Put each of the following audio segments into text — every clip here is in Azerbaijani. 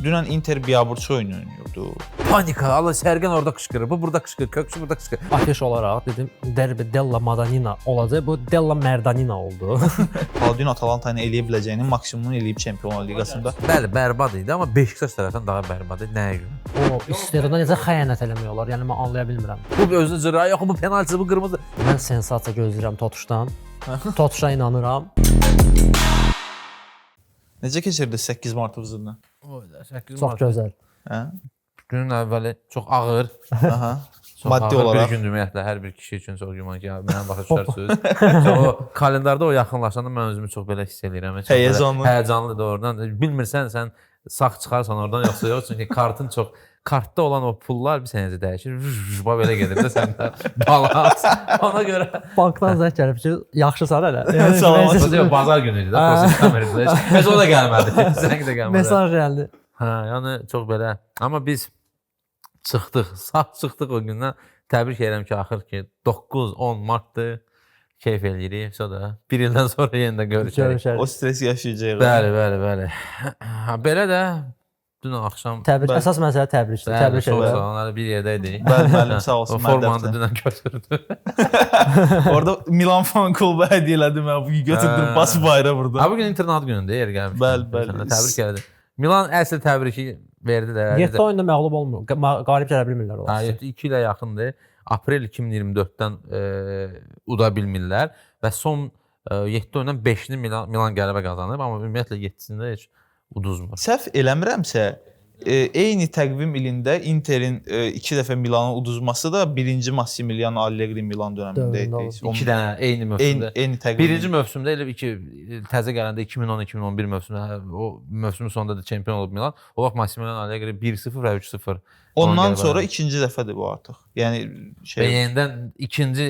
dünən Inter biabırçı oyun oynuyordu. Panika, Allah Sergen orada qışqırır, bu burada qışqırır, Kökçü burada qışqırır. Ateş olaraq dedim derbi Della Madonnina olacaq. Bu Della Merdanina oldu. Paladino Atalanta ilə eləyə biləcəyinin maksimumunu eləyib Çempionlar Liqasında. Bəli, bərbad idi, amma Beşiktaş tərəfindən daha bərbad idi. Nəyə görə? O istedada necə xəyanət eləmək olar? Yəni mən anlaya bilmirəm. Bu özü cıraq, yox bu penaltı, bu qırmızı. Mən sensasiya gözləyirəm Totuşdan. Totuşa inanıram. Necə keçirdi 8 martımızdan? Çox gözəl. Hə? Günün əvvəli çox ağır. Aha. Çox Maddi ağır olaraq. bir gündür ümumiyyətlə hər bir kişi üçün çox güman ki, mənə başa düşər söz. O kalendarda o yaxınlaşanda mən özümü çox belə hiss edirəm. Həyəcanlı. Həyəcanlı da oradan. Bilmirsən sən sağ çıxarsan oradan yoxsa yox, çünki kartın çox kartda olan o pullar bir sənəcə dəyişir. Vüba belə gedir də səndə balans. Ona görə Bankdan zəng gəlib ki, yaxşısan hələ. Salamat. yox bazar günü idi də, prosesdən verildi. Heç o da gəlmədi. Zəng də gəlmədi. Mesaj gəldi. Hə, yəni çox belə. Amma biz çıxdıq, sağ çıxdıq o gündən. Təbrik edirəm ki, axır ki 9-10 martdır. Keyf eləyirik. Sonra bir ildən sonra yenə də görüşərik. O stres yaşayacağıq. Bəli. Ha, belə də dün axşam Təbrik. Əsas məsələ təbrikdir. Təbrik Çox edirəm. sağ olun. Hələ bir yerdə idik. Bəli, müəllim sağ olsun. O formanı dünən götürdü. Orada Milan fan klubu hədiyyə elədi mən bu götürdüm bas bayrağı burada. Ha, bugün internat günündür, yer gəlmiş. Bəli. Təbrik elədi. Milan əsl təbriki verdi də. 7 oyunda məğlub olmur. Qalib gələ bilmirlər Ha, olar. 2 ilə yaxındır. Aprel 2024-dən uda bilmirlər və son 7 oyundan 5-ni Milan qələbə qazanıb, amma ümumiyyətlə 7-sində heç uduzmur. Səhv eləmirəmsə, eyni təqvim ilində Interin 2 dəfə Milanı uduzması da 1-ci Massimiliano Allegri Milan dövründə idi. 2 dənə eyni mövsümdə. Eyni təqvim. Birinci mövsümdə elə təzə gələndə 2010-2011 mövsümündə o mövsümün sonunda da çempion olub Milan. O vaxt Massimiliano Allegri 1-0 və 3-0. Ondan sonra ikinci dəfədir bu artıq. Yəni Və yenidən ikinci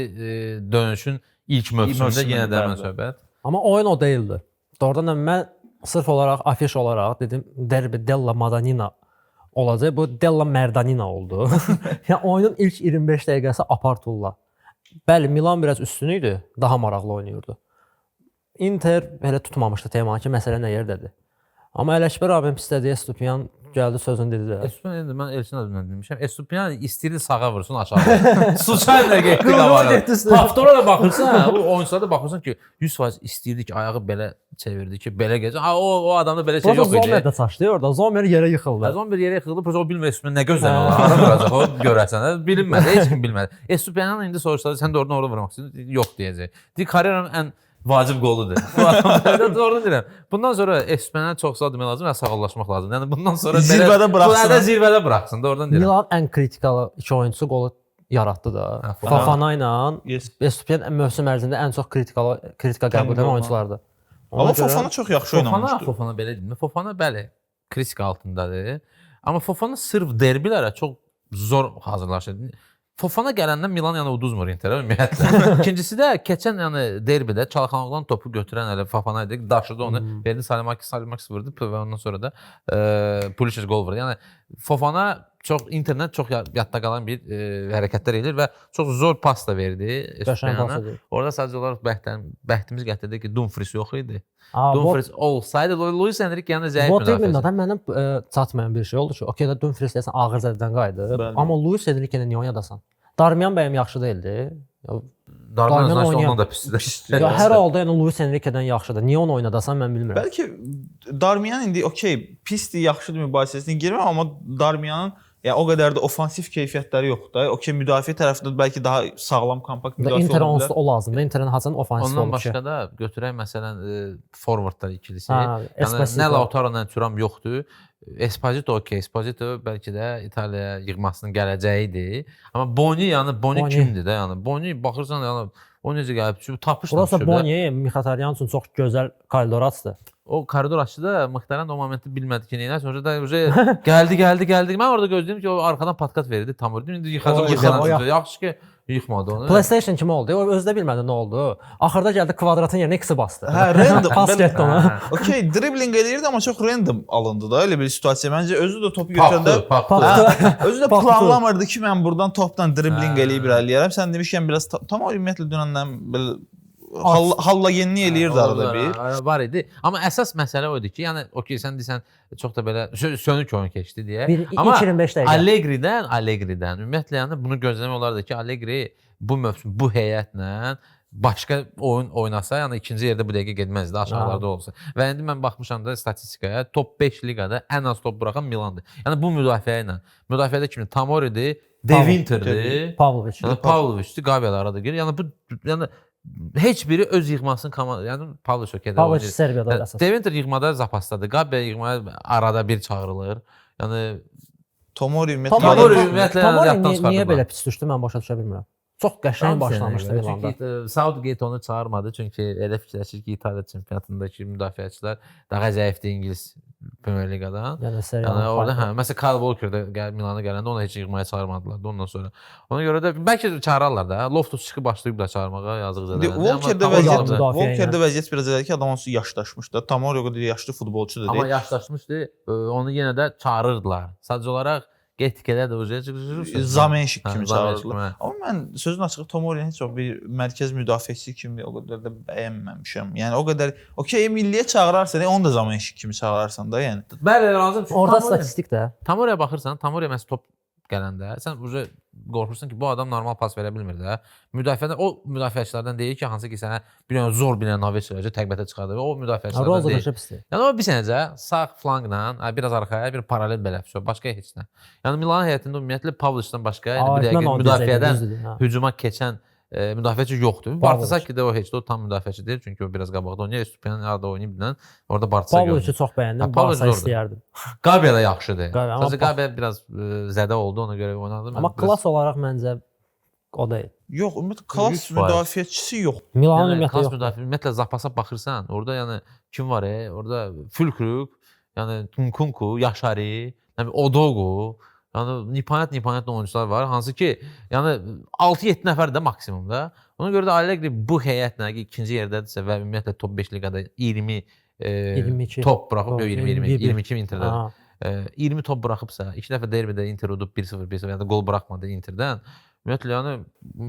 dönüşün ilk mövsümündə yenə də mən söhbət. Amma oyun o deyildi. Doğrudan da mən sırf olaraq, afiş olaraq dedim derbi Della Madonnina olacaq. Bu Della Merdanina oldu. Yəni oyunun ilk 25 dəqiqəsi apar-tulla. Bəli, Milan biraz üstün idi, daha maraqlı oynayırdı. Inter belə tutmamışdı temanı ki, məsələ nə yerdədir. Amma Ələkbər abim istədiyi Stupiyan gəldi sözünü dedi də. Estupiyan dedi, mən Elçin adından demişəm. Estupiyan istəyirdi sağa vursun aşağı. Suçayla getdi qabağa. Haftora da baxırsan, o oyunçulara da baxırsan ki, 100% istəyirdi ki, ayağı belə çevirdi ki, belə gəlsin. Ha, o adamda belə şey yox idi. Zomer də çaşdı orada. Zomer yerə yıxıldı. Zomer yerə yıxıldı, o bilmir Estupiyan nə gözləmir olar. Hara vuracaq o görəsən. Bilinmədi, heç kim bilmədi. Estupiyandan indi soruşsalar, sən də oradan orada vurmaq istəyirsən? Yox deyəcək. Deyir, karyeranın ən vacib qoludur. Bu adam doğru deyirəm. Bundan sonra Estupiyan'a çox sağ demək lazım və sağollaşmaq lazım. Yəni bundan sonra zirvədə buraxsın. Bu da zirvədə buraxsın, doğrudan deyirəm. Milan ən kritikalı iki oyunçusu qolu yaratdı da. Fofana ilə Estupiyan mövsüm ərzində ən çox kritika qəbul edən oyunçulardır. Amma Fofana çox yaxşı oynamışdı. Fofana belə deyim. Fofana bəli, kritika altındadır. Amma Fofana sırf derbilərə çox zor hazırlaşır. Fofana gələndən Milan yəni uduzmur Interə ümumiyyətlə. İkincisi də keçən yəni derbidə Çalxanogdan topu götürən elə Fofana idi. Daşıdı onu, verdi Salimakis vurdu və ondan sonra da Pulisic gol vurdu. Yəni Fofana çox internet çox yadda qalan bir hərəkətlər edir və çox zor pas da verdi Estupiyan'a. Orada sadəcə olaraq bəxtimiz gətirdi ki, Dumfries yox idi. Dumfries olsaydı Luis Enrique yəni zəif müdafiəçi. Botemilla'dan mənim çatmayan bir şey oldu ki, okey də Dumfries deyəsən ağır zədədən qayıdı. Amma Luis Enrique-ni niyə oynadasan? Darmian bəyəm yaxşı deyildi. Darmian ondan da pisdir. Ya hər halda yəni Luis Enrique-dən yaxşıdır. Niyə onu oynadasan mən bilmirəm. Bəlkə Darmian indi okey, pisdir, yaxşıdır mübahisəsinə girməm, amma Darmianın yəni o qədər də ofansif keyfiyyətləri yoxdur. Okey, müdafiə tərəfində bəlki daha sağlam, kompakt müdafiə ola bilər. Inter'in onsuz o lazımdır. Inter'in haçan ofansif ondan olur ki. başqa da götürək məsələn forvardlar ikilisi. Yəni nə Lautaro, nə Thuram yoxdur. Esposito okey, Esposito bəlkə də İtaliya yığmasının gələcəyidir. Amma Boni kimdir də yəni? Boni baxırsan yəni o necə gəlib? Tapışdı. Burası Boni Mkhitaryan üçün çox gözəl koridor açdı. O koridor açdı da Mkhitaryan o momenti bilmədi ki, neylə. Sonra da gəldi. Mən orada gözləyirdim ki, o arxadan patkat verirdi, tam vurdu. İndi yıxacaq. Yaxşı ki, yıxmadı onu. PlayStation kimi oldu. O özü də bilmədi nə oldu. Axırda gəldi kvadratın yerinə X-i bastı. Hə, random. Pas getdi ona. Okey, dribbling eləyirdi amma çox random alındı da elə bir situasiya. Məncə özü də topu götürəndə özü də planlamırdı ki, mən buradan topdan dribbling eləyib irəliləyərəm. Sən demişkən biraz tam ümumiyyətlə dünəndən belə hallagenlik eləyirdi arada bir. Var idi. Amma əsas məsələ o idi ki, yəni okey sən desən çox da belə sönük oyun keçdi deyə. Amma 25 dəqiqə. Allegri'dən ümumiyyətlə yəni bunu gözləmək olardı ki, Allegri bu mövsüm bu heyətlə başqa oyun oynasa, yəni ikinci yerdə bu dəqiqə getməzdi, aşağılarda olsa. Və indi mən baxmışam da statistikaya, top 5 liqada ən az top buraxan Milandır. Yəni bu müdafiə ilə. Müdafiədə kimi Tomori'dir, De Winter'dir, Pavlovich'dir, Gabriel arada girir. Yəni bu yəni heç biri öz yığmasının komanda, yəni Pavlovic okeydə oynayır. Pavlovic Serbiyada əsas. De Winter yığmada zapasdadır, Gabriel yığmaya arada bir çağırılır. Yəni Tomori ümumiyyətlə niyə belə pis düşdü, mən başa düşə bilmirəm. Çox qəşəng başlamışdı Milanda. Çünki Southgate onu çağırmadı. Çünki elə fikirləşir ki, İtaliya çempionatındakı müdafiəçilər daha zəifdir İngilis Premier Liqadan. Yəni orada məsələn Kyle Walker da Milana gələndə onu heç yığmaya çağırmadılar da ondan sonra. Ona görə də bəlkə çağırarlar da. Loftus çıxıb başlayıb da çağırmağa, yazıq zədələnir. Walker'də vəziyyət biraz elədir ki, adam onsuz yaşdaşmış da. Tomori o qədər yaşlı futbolçudur. Amma yaşdaşmışdı. Onu yenə də çağırırdılar. Sadəcə olaraq get-gedə də özü Zamenşik kimi çağırırlar. Amma mən sözün açığı Tomori'nin heç o bir mərkəz müdafiəçisi kimi o qədər də bəyənməmişəm. Yəni o qədər okey milliyə çağırarsan, onu da Zamenşik kimi çağırarsan da, yəni. Bəli, lazım. Orada statistik də. Tomori'yə baxırsan, Tomori məsəl top gələndə sən qorxursan ki, bu adam normal pas verə bilmir də. Müdafiədə o müdafiəçilərdən deyir ki, hansı ki sənə bir dənə zor bir Naveç təqbətə çıxardır. O müdafiəçilərdən deyir. Yəni o bir sənəcə sağ flankla, biraz arxaya bir paralel belə başqa heç nə. Yəni Milan heyətində ümumiyyətlə Pavlovicdən başqa bir dəqiqə müdafiədən hücuma keçən müdafiəçi yoxdur. Bartasaki də o heç də o tam müdafiəçi deyil, çünki o biraz qabaqda oynayır, Stupiyanın arada oynayıb bilən orada Bartasaki. Pavlovici çox bəyəndim, Barsa istəyərdim. Gabriel də yaxşıdır. Sadəcə Gabriel biraz zədə oldu, ona görə oynadı. Amma klass olaraq məncə o deyil. Yox, ümumiyyətlə klass müdafiəçisi yox. Milanın ümumiyyətlə Zapasa baxırsan, orada yəni kim var? Orada Fülkrug, yəni Nkunku, Yaşari, Odogu, yəni nipanət oyuncular var, hansı ki, yəni 6-7 nəfər də maksimumda. Ona görə də Allegri bu heyətlə ikinci yerdədirsə və ümumiyyətlə top 5 liqada 22 top buraxıb, 22 Interdə 20 top buraxıbsa, 2 dəfə derbidə Inter udub 1-0, yəni gol buraxmadı Interdən. Ümumiyyətlə, yəni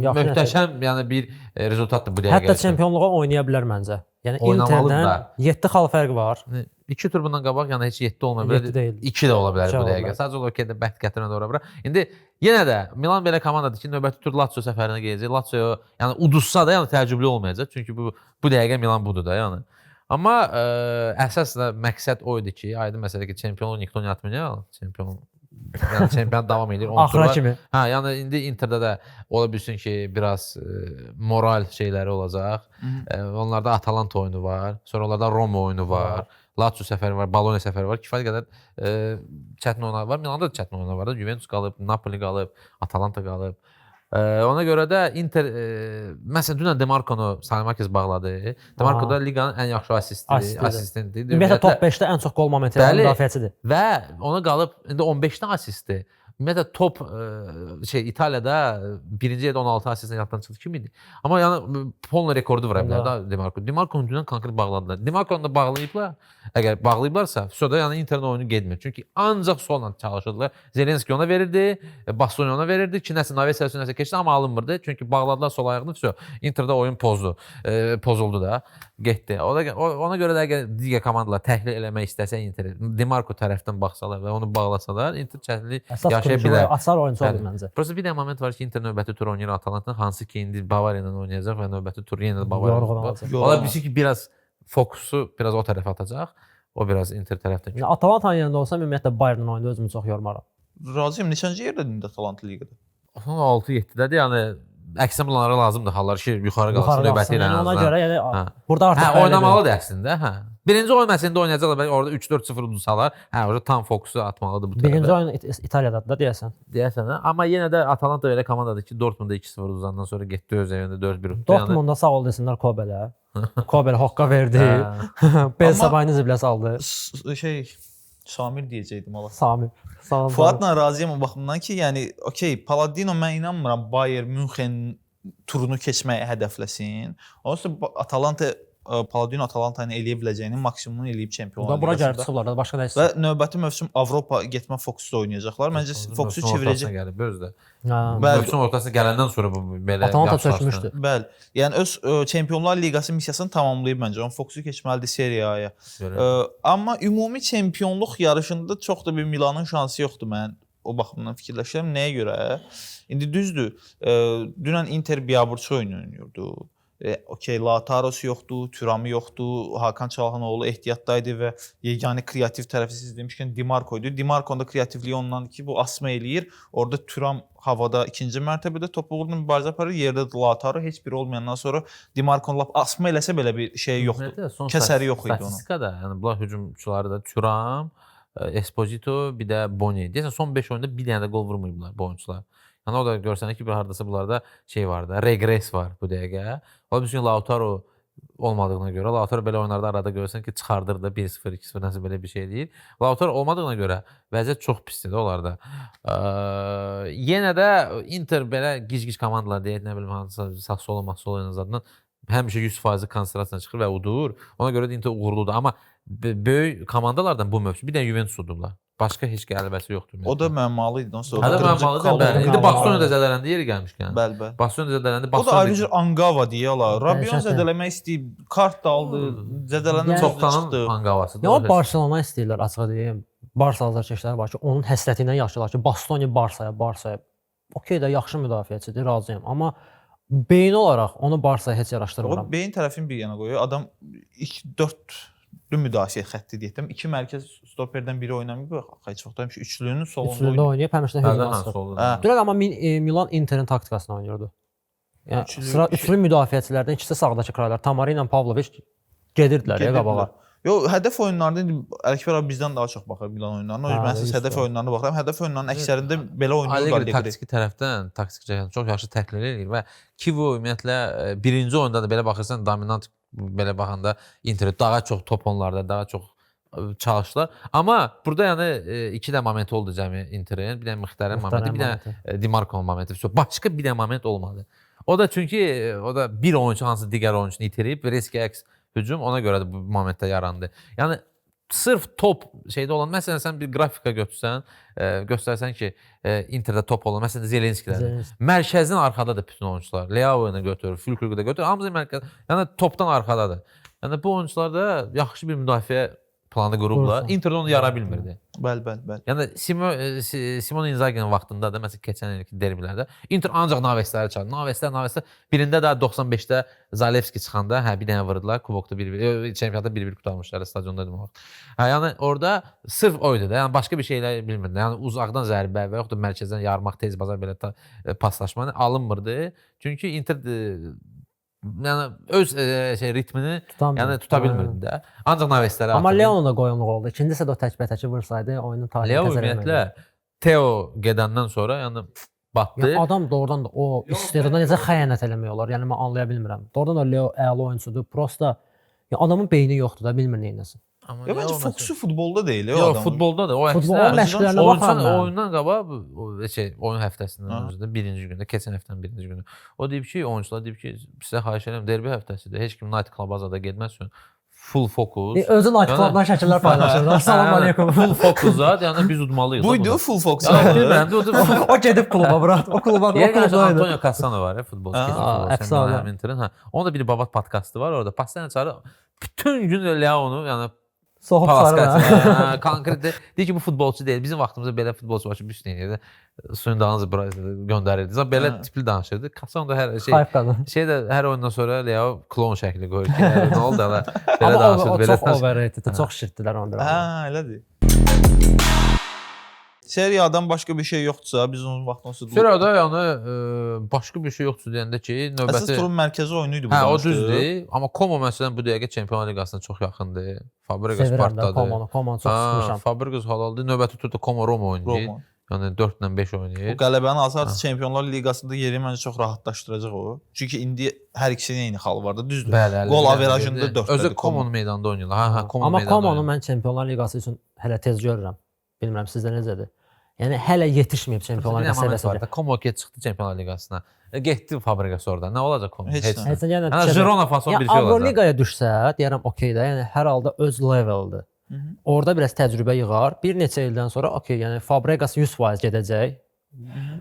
möhtəşəm bir rezultatdır bu dəqiqə. Hətta çempionluğa oynaya bilər məncə. Yəni Interdən 7 xal fərqi var. 2 tur bundan qabaq, yəni heç 7 olmaya bilər. 2 də ola bilər bu dəqiqə. Sadəcə olaraq ki, bəxt gətirən də ora bura. İndi yenə də Milan belə komandadır ki, növbəti tur Lazio səfərinə gedəcək. Lazio yəni uduzsa da, yəni təəccüblü olmayacaq. Çünki bu dəqiqə Milan budur da, yəni. Amma əsas da məqsəd o idi ki, aydın məsələ ki, çempionluq nikto ne atmayacaq. Çempion davam edir. Axıra kimi. Yəni indi Interdə də ola bilsin ki, biraz moral şeyləri olacaq. Onlarda Atalanta oyunu var, sonra onlarda Roma oyunu var, Lazio səfəri var, Bologna səfəri var. Kifayət qədər çətin oyunlar var. Milanda da çətin oyunlar var da. Juventus qalıb, Napoli qalıb, Atalanta qalıb. Ona görə də Inter məsələn dünən Demarconu Salmakis bağladı. Demarco da liqanın ən yaxşı assistentidir. Ümumiyyətlə top 5-də ən çox gol momenti yaran müdafiəçidir. Və ona qalıb indi 15-də assistdir. Ümumiyyətlə top İtaliyada birinci yerdə 16 assistlə yaddan çıxdı kim idi? Amma yəni Polna rekordu var bilər də Demarco. Demarconu dünən konkret bağladılar. Demarconu da bağlayıblar. Əgər bağlayıblarsa, sonra yəni Interin oyunu getmir. Çünki ancaq solla çalışırdılar. Zelenski ona verirdi, Bastoni ona verirdi ki, nəsə Naves nəsə keçdi, amma alınmırdı. Çünki bağladılar sol ayağını, Interdə oyun pozuldu da, getdi. Ona görə də əgər digər komandalar təhlil eləmək istəsə Interi, Demarco tərəfdən baxsalar və onu bağlasalar, Inter çətinlik yaşaya bilər. Açar oyuncu olur məncə. Prosta bir də moment var ki, Inter növbəti tur oynayır Atalanta, hansı ki indi Bavariya ilə oynayacaq və növbəti tur yenə də Bavariya. Ola bilsin ki, biraz fokusu biraz o tərəfə atacaq. O biraz Inter tərəfdən. Atalantanın yerində olsam ümumiyyətlə Bayernın oyunda özümü çox yormaram. Razıyam. Neçənci yerdədir Atalanta liqada? 6-7-dədir. Yəni əksinə bunlara lazımdır hallar ki, yuxarı qalsın növbəti ilə. Ona görə yəni burada artıq oynamalıdır əslində, hə. Birinci oyun məsələsində oynayacaqlar, orada 3-4-0 udsalar, orada tam fokusu atmalıdır bu tərəfə. Birinci oyun İtaliyadadır da deyəsən. Deyəsən, amma yenə də Atalanta elə komandadır ki, Dortmunda 2-0 uzandan sonra getdi öz evində 4-1 utdu. Dortmunda sağ ol desinlər Kobelə. Kobel haqqa verdi. Belsabayını ziblə saldı. Samir deyəcəkdim Allah. Samir. Fuadla razıyam o baxımdan ki, yəni okey, Paladino mən inanmıram Bayern Münxen turunu keçməyə hədəfləsin. Ondan sonra Atalanta Paladino Atalanta ilə eləyə biləcəyinin maksimumunu eləyib Çempionlar Bura gəlib Liqasında. çıxıblar da, başqa nə Və istəyir. növbəti mövsüm Avropa getmə fokusu oynayacaqlar. Məncə fokusu çevirəcək. Gəlib özdə. Bəli. Mövsüm ortasına gələndən sonra bu belə Atalanta yaxşı çökmüşdü. Bəli. Yəni öz Çempionlar Liqası missiyasını tamamlayıb məncə. Onun fokusu keçməlidir Serie A-ya. Amma ümumi çempionluq yarışında çox da bir Milanın şansı yoxdur mən o baxımdan fikirləşirəm. Nəyə görə? İndi düzdür. Dünən Inter biabırçı oyun oynayırdı. Okey, Lautaro'su yoxdur, Thuram'ı yoxdur, Hakan Çalhanoğlu ehtiyatdaydı və yeganə kreativ tərəfi siz demişkən Dimarco idi. Dimarco'nun da kreativliyi ondan ki, bu asma eləyir. Orada Thuram havada ikinci mərtəbədə topu uğruna mübarizə aparır. Yerdə Lautaro heç biri olmayandan sonra Dimarco'nun lap asma eləsə belə bir şey yoxdur. Kəsəri yox idi onun. Statistikada, yəni bunlar hücumçuları da Thuram, Esposito, bir də Boni. Deyəsən son 5 oyunda bir dənə də gol vurmayıblar bu oyunçular. Yəni o da görsənir ki, bir hardasa bunlarda şey var da, regress var bu dəqiqə. O bizim Lautaro olmadığına görə, Lautaro belə oyunlarda arada görsən ki, çıxardır da 1-0, 2-0 nəsə belə bir şey deyil. Lautaro olmadığına görə vəziyyət çox pisdir onlarda. Yenə də Inter belə gic-gic komandalar deyək, nə bilim hansısa sağ-sol oyunun zadından həmişə 100% konsentrasiya çıxır və udur. Ona görə də Inter uğurludur. Amma böyük komandalardan bu mövsüm bir də Juventus udurlar. Başqa heç qələbəsi yoxdur. O da məmmalı idi. Hələ məmmalı da bəli. İndi Barcelona da zədələndi yeri gəlmişkən. Bəli, bəli. Barcelona zədələndi. O da ayrıca Angava deyirlər. Rabion zədələmək istəyib, kart da aldı, zədələnən çoxdanın Angavasıdır. Ya o Barcelona istəyirlər açıq deyim. Barsa azarkeşləri var ki, onun həsrəti ilə yaşayırlar ki, Bastoni Barsaya. Okey də yaxşı müdafiəçidir, razıyam. Amma beyin olaraq onu Barsaya heç yaraşdırmıram. O beyin tərəfini bir yana qoyur. Adam 2-4 müdafiə xətti deyirəm. 2 mərkəz stoperdən biri oynamayıb, heç vaxt həmişə üçlüyünün solunda Üçlüyündə oynayıb, həmişə hücum açır. Dünən amma Milan Interin taktikasını oynayırdı. Yəni sıra üçlü müdafiəçilərdən ikisi sağdakı krallar Tamari ilə Pavloviç gedirdilər ya qabağa. Yox, hədəf oyunlarında indi Ələkbər abi bizdən daha çox baxır Milan oyunlarına. Mən siz hədəf oyunlarına baxıram. Hədəf oyunlarının əksərində belə oynayırlar. Allegri taktiki tərəfdən, taktik cəhətdən çox yaxşı təhlil edir və Kivo ümumiyyətlə birinci oyunda da belə baxırsan dominant belə baxanda Inter daha çox top onlarda, daha çox çalışdılar. Amma burada yəni iki də moment oldu cəmi Interin. Bir də Mıxtarın momenti, bir də Dimarco'nun momenti. Başqa bir də moment olmadı. O da çünki o da bir oyunçu hansı digər oyunçunu itirib, risk əks hücum ona görə də bu momentdə yarandı. Yəni sırf top şeydə olan, məsələn sən bir qrafika göstərsən ki, Interdə top olan, məsələn Zelenskidə. Mərkəzin arxadadır bütün oyunçular. Leao-nu götür, Fülkürü də götür, hamısı mərkəz. Yəni topdan arxadadır. Yəni bu oyunçular da yaxşı bir müdafiə planı qurublar. Inter onu yara bilmirdi. Bəli. Yəni Simone Inzaghi'nin vaxtında da məsələn keçən ilki derbilərdə Inter ancaq Navesləri çaldı. Naveslər birində də 95-də Zalewski çıxanda bir dənə vurdular. Kubokda 1-1, çempionatda 1-1 qurtarmışlar stadionda demək olar. Yəni orada sırf oydu da. Yəni başqa bir şeylər bilmirdi. Yəni uzaqdan zərbə və yaxud da mərkəzdən yarmaq, tez bazar belə paslaşma alınmırdı. Çünki Inter yəni öz ritmini yəni tuta bilmirdi də. Ancaq Naveslərə. Amma Leon'un da qoyunluq oldu. İkinci sədə o təkbətəki vursaydı oyunun tarihi Leo ümumiyyətlə Theo gedəndən sonra yəni batdı. Yəni adam doğrudan da o istedada necə xəyanət eləmək olar? Yəni mən anlaya bilmirəm. Doğrudan da Leo əla oyunçudur. Prosta adamın beyni yoxdur da, bilmir nə etsin. Ya məncə fokusu futbolda deyil o adamın. Yox, futbolda da. O futbolun məşqlərinə baxıram. Oyundan qabaq oyun həftəsindən özündə birinci gündə, keçən həftənin birinci günü. O deyib ki, oyunçular deyib ki, sizə xahiş edirəm, derbi həftəsidir. Heç kim Night Club azada getməsin. Full fokus. Özü Night Club-dan şəkillər paylaşır. Salam aleykum. Full fokusa, yəni biz udmalıyıq. Buydu full fokus. O gedib kluba bura. O kluba Antonio Cassano var ya, futbolçu. Əfsanə. Onun da bir babat podkastı var orada. Pastan çağırır. Bütün gün Leo'nu yəni soğuk sarı. Konkret deyir ki, bu futbolçu deyil. Bizim vaxtımızda belə futbolçu var ki, bir üstünlüyürdü. Suyun dağınızı göndərirdi. Belə tipli danışırdı. Cassano da hər şey də hər oyundan sonra Leo klon şəkli qoyur ki, nə oldu da belə danışırdı. Amma o çox overrated, çox şirtdilər onda. Elədir. Seriyadan başqa bir şey yoxdursa, biz onun vaxtını sürüdük. Seriyada yəni başqa bir şey yoxdur deyəndə ki, növbəti əsas turun mərkəzi oyunu idi bu. O düzdür. Amma Como məsələn bu dəqiqə Çempionlar Liqasına çox yaxındır. Fabregas partdadır. Como çox sıxmışam. Fabregas halaldır. Növbəti turda Como Roma oynayır. Yəni 4-lə 5 oynayır. Bu qələbənin alsa Çempionlar Liqasında yeri məncə çox rahatlaşdıracaq o. Çünki indi hər ikisinin eyni xalı var da, düzdür. Qol averajında 4-dədir. Özü Como'nun meydanda oynayırlar. Amma Como'nu mən Çempionlar Liqası üçün hələ tez görürəm. Bilmirəm sizdə necədir. Yəni hələ yetişməyib Çempionlar Bir Liqası moment var səviyyəsinə. da. Como çıxdı Çempionlar Liqasına. Getdi Fabregas orada. Nə olacaq Como? Heç nə. Heç yəni Yəni Girona fason bir şey olacaq. Avroligaya düşsə, deyərəm okey də, yəni hər halda öz leveldir. Orada biraz təcrübə yığar. Bir neçə ildən sonra okey, yəni Fabregas 100% gedəcək.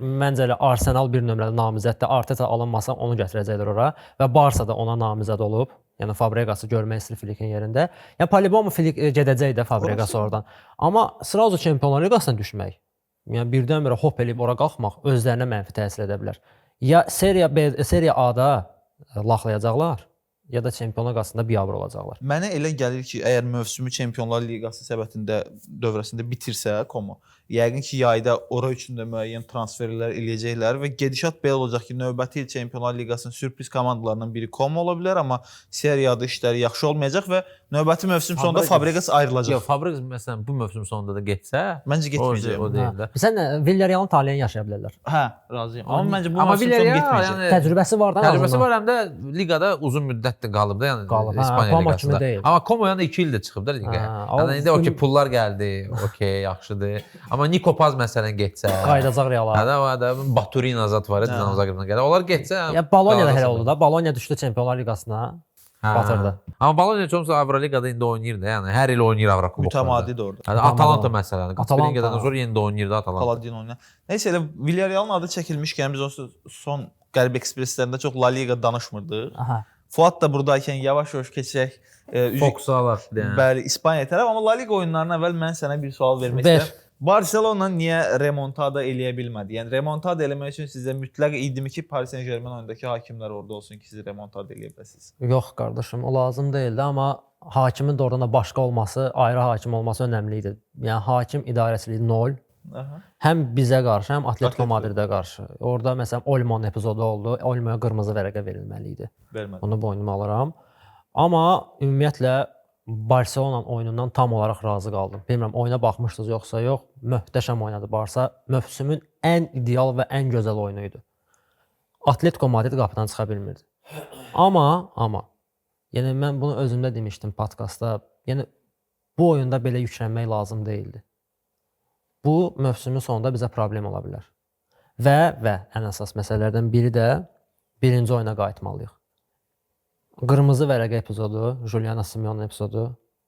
Məncə elə Arsenal bir nömrəli namizəddir. Arteta alınmasa onu gətirəcəklər ora və Barsa da ona namizəd olub. Yəni Fabregas'ı görmək istəyir Flikin yerində. Yəni Palibomu Flik gedəcək də Fabregas oradan. Amma sırası Çempionlar Liqasına düşmək, yəni birdən-birə hop eləyib ora qalxmaq özlərinə mənfi təsir edə bilər. Ya Serie A-da laxlayacaqlar, ya da Çempionlar Liqasında biabır olacaqlar. Mənə elə gəlir ki, əgər mövsümü Çempionlar Liqası səbətində dövrəsində bitirsə Como, yəqin ki, yayda ora üçün də müəyyən transferlər eləyəcəklər və gedişat belə olacaq ki, növbəti il Çempionlar Liqasının sürpriz komandalarından biri Como ola bilər, amma seriyada işləri yaxşı olmayacaq və növbəti mövsüm sonunda Fabregas ayrılacaq. Yox, Fabregas məsələn bu mövsüm sonunda da getsə, Məncə getməyəcək. o deyil də. Sən Villarrealın taleyini yaşaya bilərlər. Hə, razıyam. Amma məncə bu Amma mövsüm sonu Villarreal getməyəcək. yəni Təcrübəsi var da. təcrübəsi var, həm də liqada uzun müddətdir qalıb da, yəni Qalıb, hə, İspaniya Como liqasında. kimi deyil. Amma Como yəni 2 ildir çıxıb da liqaya. Yəni indi okey pullar gəldi, okey, yaxşıdır. Amma Niko Paz məsələn getsə, qayıdacaq Reala. hə də Baturina zat var, Dinamo Zagrebdən gəlir. Onlar getsə, Ya Bologna da elə oldu da. Bologna düşdü Çempionlar Liqasına. hə. batırdı. Amma Bologna çoxsa Avroliqada indi oynayır da, yəni hər il oynayır Avrokuboklarda. Mütəmadi də orada. Yəni Atalanta məsələn, Atalanta. Qaçbirinqadan sonra yenidə oynayır da Atalanta. Paladin oynayan. Nəysə elə Villarrealın adı çəkilmişkən biz onsuz son Qərb Ekspreslərində çox La Liga danışmırdıq. Aha. Fuad da burdaykən yavaş-yavaş keçək. Fokusu alaq yəni. Bəli, İspaniya tərəf, amma La Liga oyunlarına əvvəl mən sənə bir sual vermək Ver. istəyirəm. Barselona niyə remontada eləyə bilmədi? Yəni remontada eləmək üçün sizə mütləq idimi ki, Paris Saint-Germain oyundakı hakimlər orada olsun ki, siz remontada eləyə biləsiniz? Yox qardaşım, o lazım deyildi, amma hakimin də oradan da başqa olması, ayrı hakim olması önəmli idi. Yəni hakim idarəçiliyi 0. Aha. Həm bizə qarşı, həm Atletico Atletico. Madridə qarşı. Orada məsələn Olmo'nun epizodu oldu. Olmo'ya qırmızı vərəqə verilməli idi. Vermədi. Onu boynuma alıram. Amma ümumiyyətlə Barselonanın oyunundan tam olaraq razı qaldım. Bilmirəm oyuna baxmışdınız yoxsa yox. Möhtəşəm oynadı Barsa. Mövsümün ən ideal və ən gözəl oyunu idi. Atletico Madrid qapıdan çıxa bilmirdi. Amma yəni mən bunu özümdə demişdim podkastda. Yəni bu oyunda belə yüklənmək lazım deyildi. Bu mövsümün sonunda bizə problem ola bilər. Və ən əsas məsələlərdən biri də birinci oyuna qayıtmalıyıq. Qırmızı vərəqə epizodu, Juliana Simeone epizodu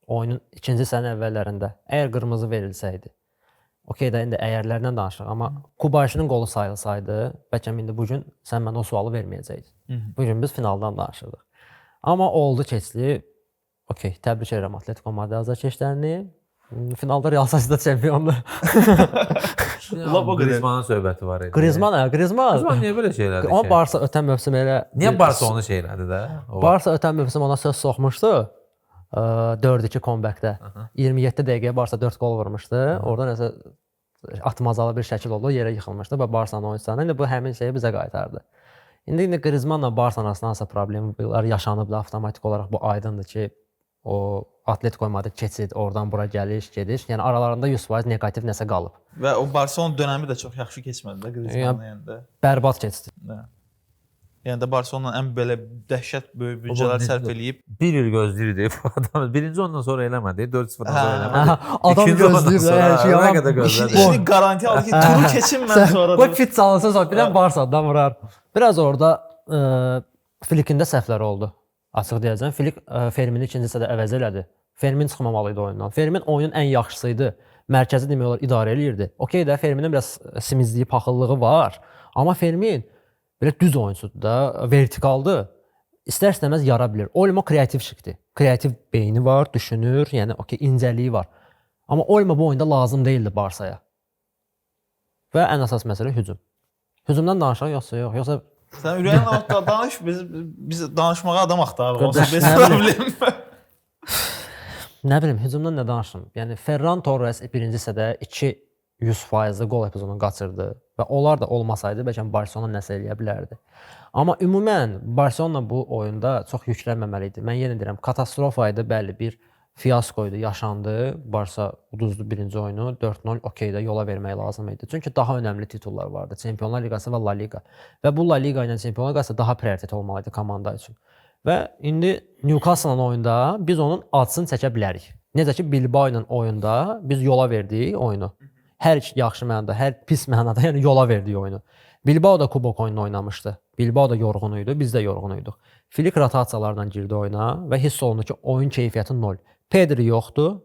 oyunun ikinci sənin əvvəllərində əgər qırmızı verilsəydi. Okey də indi əyərlərdən danışırıq, amma Kubayşinin qolu sayılsaydı, bəlkə indi bu gün sən mənə o sualı verməyəcəydin. Bu gün biz finaldan danışırdıq. Amma oldu keçdi. Okey, təbrik edirəm Atletico Madrid azarkeşlərini. Finalda Real Sociedad çempiondur. Lap o qədər. Griezmannın söhbəti var idi. Griezmann Griezmann niyə belə şeylər Amma Barsa ötən mövsüm elə Niyə Barsa onu şey elədi də? Barsa ötən mövsüm ona söz soxmuşdu. 4-2 comeback-də. 27 dəqiqəyə Barsa 4 qol vurmuşdu. Orada nəsə atmazalı bir şəkil oldu, yerə yıxılmışdı və Barsanın oyunçularına indi bu həmin şeyi bizə qaytardı. İndi Griezmannla Barsa arasında hansısa problemlər yaşanıbdı avtomatik olaraq bu aydındır ki, o Atletico Madrid keçid, oradan bura gəliş, gediş, yəni aralarında 100% neqativ nəsə qalıb. Və o Barselona dönəmi də çox yaxşı keçmədi də Griezmann yanında. Bərbad keçdi. Yəni də Barselona ən belə dəhşət böyük büdcələr sərf eləyib. Bir il gözləyirdi bu adam. Birinci ondan sonra eləmədi, 4-0-dan sonra eləmədi. Adam gözləyir hər şey. Nə qədər gözlədi. İşini garanti aldı ki, turu keçim mən sonra. Bu fit çalınsa sonra bir Barsadan vurar. Biraz orada Flikin də səhvləri oldu. Açıq deyəcəm. Flik Fermini ikinci hissədə əvəz elədi. Fermin çıxmamalı idi oyundan. Fermin oyunun ən yaxşısıydı. Mərkəzi demək olar idarə eləyirdi. Okey də Ferminin biraz simizliyi, paxıllığı var. Amma Fermin belə düz oyunçudur da, vertikaldır. İstər-istəməz yara bilir. Olmo kreativ şıqdır. Kreativ beyni var, düşünür, yəni okey incəliyi var. Amma Olmo bu oyunda lazım deyildi Barsaya. Və ən əsas məsələ hücum. Hücumdan danışaq yoxsa yox? Yoxsa sən ürəyin altında danış, biz danışmağa adam axtarırıq. Onsuz biz problem. Nə bilim, hücumdan nə danışım? Yəni Ferran Torres birinci hissədə 200% gol epizodunu qaçırdı və onlar da olmasaydı bəlkə Barselona nəsə eləyə bilərdi. Amma ümumən Barselona bu oyunda çox yüklənməməli idi. Mən yenə deyirəm, katastrofa idi, bəli, bir fiasko idi, yaşandı. Barsa uduzdu birinci oyunu, 4-0 okeydə yola vermək lazım idi. Çünki daha önəmli titullar vardı. Çempionlar Liqası və La Liga. Və bu La Liga ilə Çempionlar Liqası daha prioritet olmalı idi komanda üçün. Və indi Newcastle-la oyunda biz onun acısını çəkə bilərik. Necə ki Bilbao ilə oyunda biz yola verdik oyunu. Hər yaxşı mənada, hər pis mənada, yəni yola verdiyi oyunu. Bilbao da kubok oyununu oynamışdı. Bilbao da yorğun idi, biz də yorğun idik. Flick rotasiyalarla girdi oyuna və hiss olundu ki, oyun keyfiyyəti 0. Pedri yoxdur,